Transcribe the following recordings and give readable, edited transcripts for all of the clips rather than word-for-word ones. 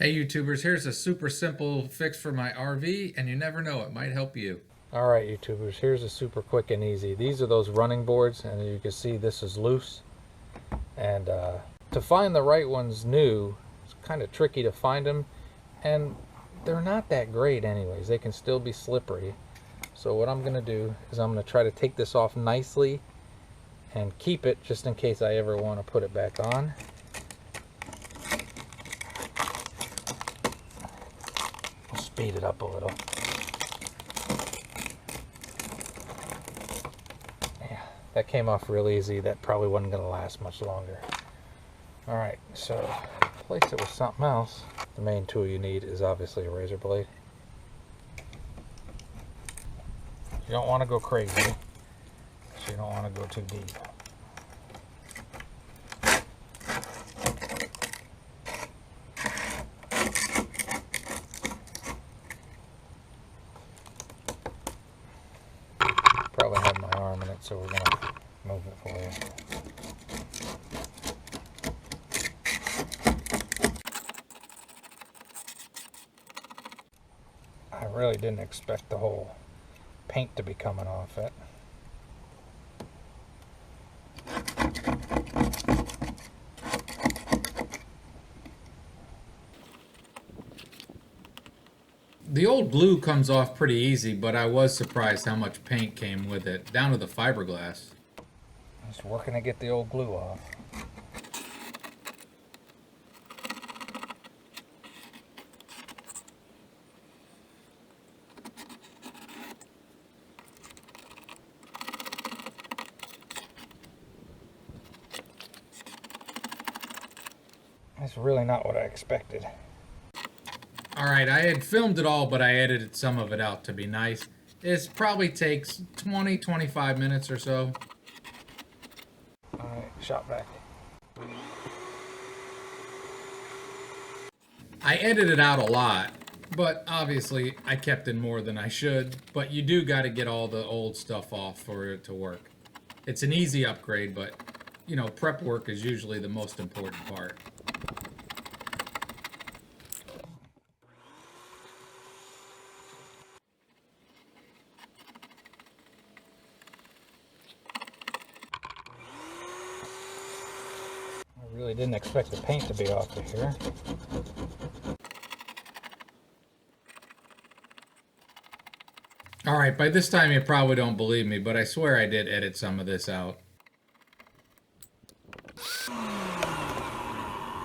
Hey YouTubers, here's a super simple fix for my RV, and you never know, it might help you. Alright YouTubers, here's a super quick and easy. These are those running boards, and you can see this is loose. And to find the right ones new, it's kind of tricky to find them. And they're not that great anyways. They can still be slippery. So what I'm going to do is I'm going to try to take this off nicely and keep it just in case I ever want to put it back on. I'll speed it up a little. Yeah, that came off real easy. That probably wasn't going to last much longer. Alright, so replace it with something else. The main tool you need is obviously a razor blade. You don't want to go crazy, so you don't want to go too deep. Probably had my arm in it, so we're going to move it for you. I really didn't expect the whole paint to be coming off it. The old glue comes off pretty easy, but I was surprised how much paint came with it, down to the fiberglass. Just working to get the old glue off. That's really not what I expected. Alright, I had filmed it all, but I edited some of it out to be nice. This probably takes 20-25 minutes or so. Alright, shot back. I edited out a lot, but obviously I kept in more than I should, but you do got to get all the old stuff off for it to work. It's an easy upgrade, but you know, prep work is usually the most important part. I really didn't expect the paint to be off of here. Alright, by this time you probably don't believe me, but I swear I did edit some of this out.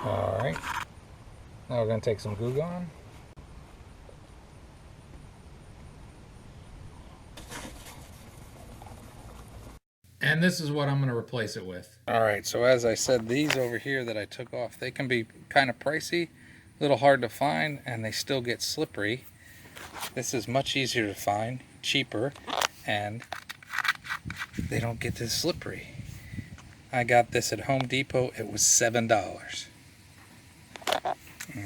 Alright. Now we're going to take some Goo Gone. And this is what I'm going to replace it with. Alright, so as I said, these over here that I took off, they can be kind of pricey, a little hard to find, and they still get slippery. This is much easier to find, cheaper, and they don't get this slippery. I got this at Home Depot. It was $7.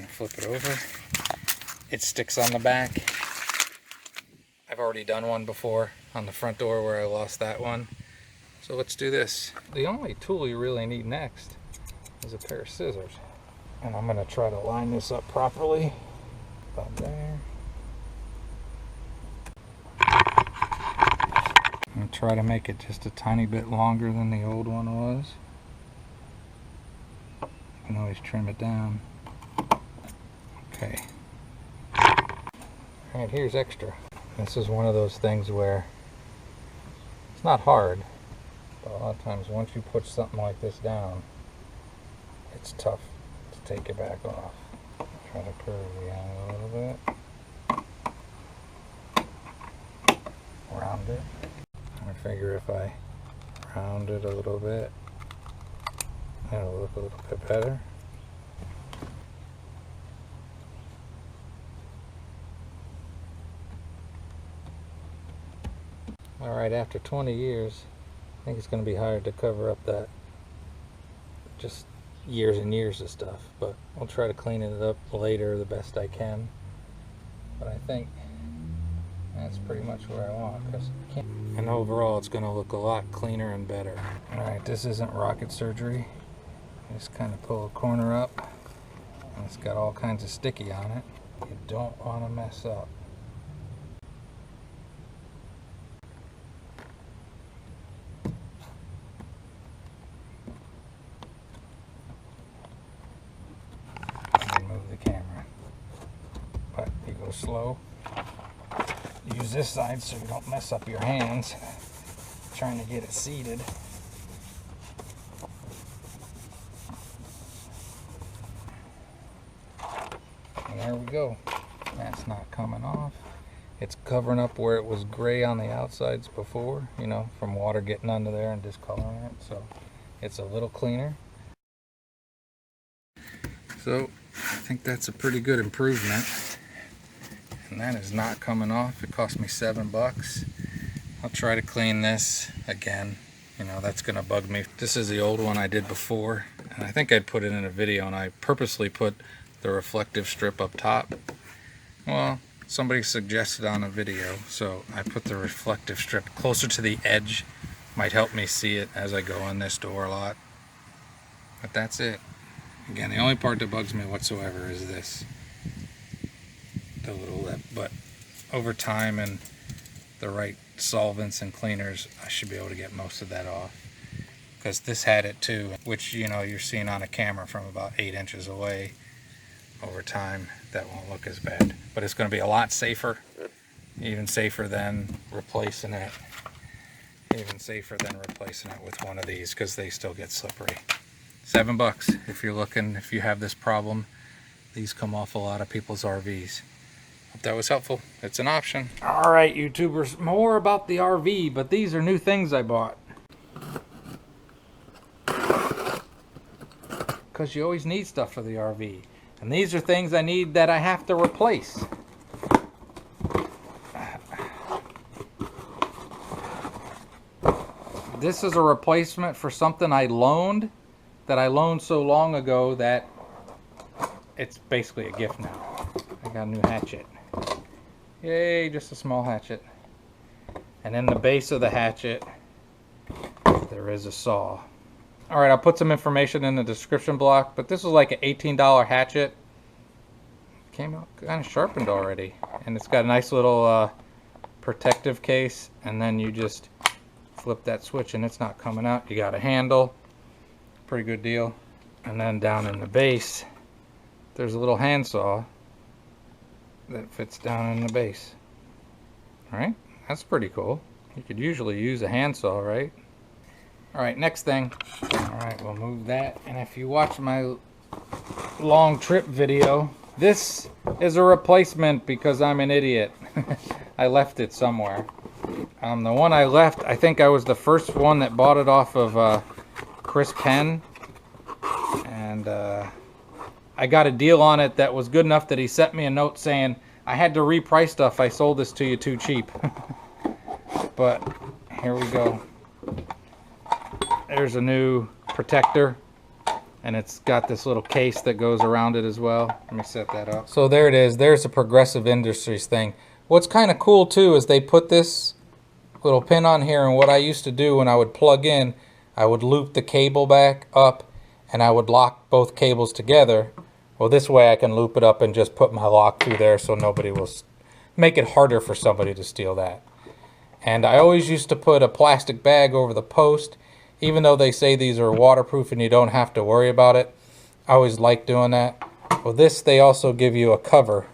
Flip it over. It sticks on the back. I've already done one before on the front door where I lost that one. So let's do this. The only tool you really need next is a pair of scissors. And I'm going to try to line this up properly. About there. And try to make it just a tiny bit longer than the old one was. You can always trim it down. Okay. Alright, here's extra. This is one of those things where it's not hard, but a lot of times once you put something like this down, it's tough to take it back off. Try to curve the angle a little bit. Round it. I figure if I round it a little bit, it'll look a little bit better. Alright, after 20 years, I think it's going to be hard to cover up that just years and years of stuff, but I'll try to clean it up later the best I can. But I think that's pretty much where I want, and overall it's going to look a lot cleaner and better. Alright, this isn't rocket surgery. Just kind of pull a corner up It's got all kinds of sticky on it. You don't want to mess up. Move the camera. But you go slow. Use this side so you don't mess up your hands trying to get it seated. And there we go. That's not coming off. It's covering up where it was gray on the outsides before, you know, from water getting under there and discoloring it. So it's a little cleaner. So I think that's a pretty good improvement. And that is not coming off. It cost me $7. I'll try to clean this again. You know, that's gonna bug me. This is the old one I did before, and I think I'd put it in a video, and I purposely put the reflective strip up top. Well, somebody suggested on a video, so I put the reflective strip closer to the edge. Might help me see it as I go in this door a lot. But that's it. Again, the only part that bugs me whatsoever is this, the little lip. But over time and the right solvents and cleaners, I should be able to get most of that off. Because this had it too, which, you know, you're seeing on a camera from about 8 inches away. Over time, that won't look as bad. But it's going to be a lot safer, even safer than replacing it. Even safer than replacing it with one of these, because they still get slippery. $7 if you're looking, if you have this problem. These come off a lot of people's RVs. Hope that was helpful. It's an option. All right, YouTubers, more about the RV, but these are new things I bought. Because you always need stuff for the RV. And these are things I need that I have to replace. This is a replacement for something I loaned, that I loaned so long ago that it's basically a gift now. I got a new hatchet. Yay, just a small hatchet. And in the base of the hatchet, there is a saw. Alright, I'll put some information in the description block, but this is like an $18 hatchet. Came out kind of sharpened already. And it's got a nice little protective case, and then you just flip that switch and it's not coming out. You got a handle. Pretty good deal. And then down in the base, there's a little handsaw that fits down in the base. Alright, that's pretty cool. You could usually use a handsaw, right? Alright, next thing. Alright, we'll move that. And if you watch my long trip video, this is a replacement because I'm an idiot. I left it somewhere. The one I left, I think I was the first one that bought it off of Chris Penn. And I got a deal on it that was good enough that he sent me a note saying, I had to reprice stuff, I sold this to you too cheap. But here we go. There's a new protector, and it's got this little case that goes around it as well. Let me set that up. So there it is. There's a Progressive Industries thing. What's kind of cool too is they put this little pin on here, and what I used to do when I would plug in, I would loop the cable back up and I would lock both cables together. Well, this way I can loop it up and just put my lock through there so nobody will make it harder for somebody to steal that. And I always used to put a plastic bag over the post, even though they say these are waterproof and you don't have to worry about it. I always like doing that. Well, this, they also give you a cover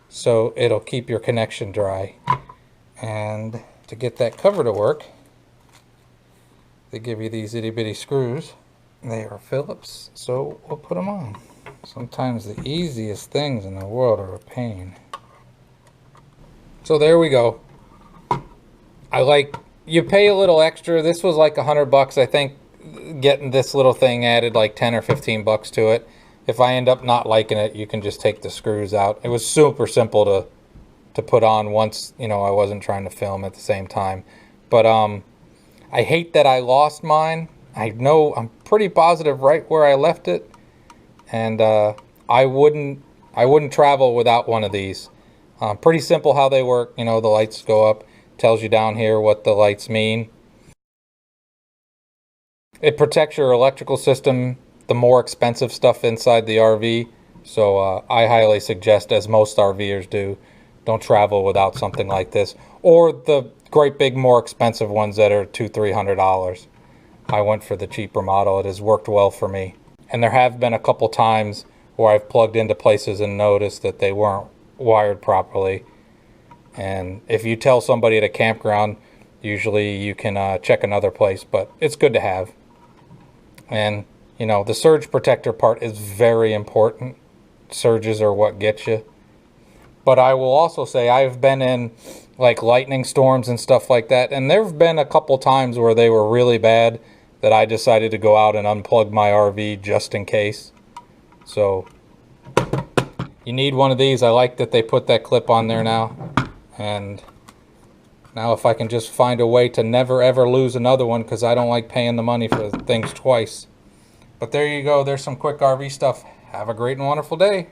so it'll keep your connection dry. And to get that cover to work, they give you these itty bitty screws. They are Phillips, so we'll put them on. Sometimes the easiest things in the world are a pain. So there we go. You pay a little extra. This was like $100. I think getting this little thing added like 10 or 15 bucks to it. If I end up not liking it, you can just take the screws out. It was super simple to put on once, you know, I wasn't trying to film at the same time. But I hate that I lost mine. I know, I'm pretty positive right where I left it, and I wouldn't travel without one of these. Pretty simple how they work. You know, the lights go up, tells you down here what the lights mean. It protects your electrical system. the more expensive stuff inside the RV. So I highly suggest, as most RVers do, don't travel without something like this, or the great big more expensive ones that are $200-300. I went for the cheaper model. It has worked well for me. And there have been a couple times where I've plugged into places and noticed that they weren't wired properly. And if you tell somebody at a campground, usually you can check another place, but it's good to have. And you know, the surge protector part is very important. Surges are what get you. But I will also say I've been in like lightning storms and stuff like that, and there have been a couple times where they were really bad that I decided to go out and unplug my RV just in case. So you need one of these. I like that they put that clip on there now. And now if I can just find a way to never ever lose another one, because I don't like paying the money for things twice. But there you go. There's some quick RV stuff. Have a great and wonderful day.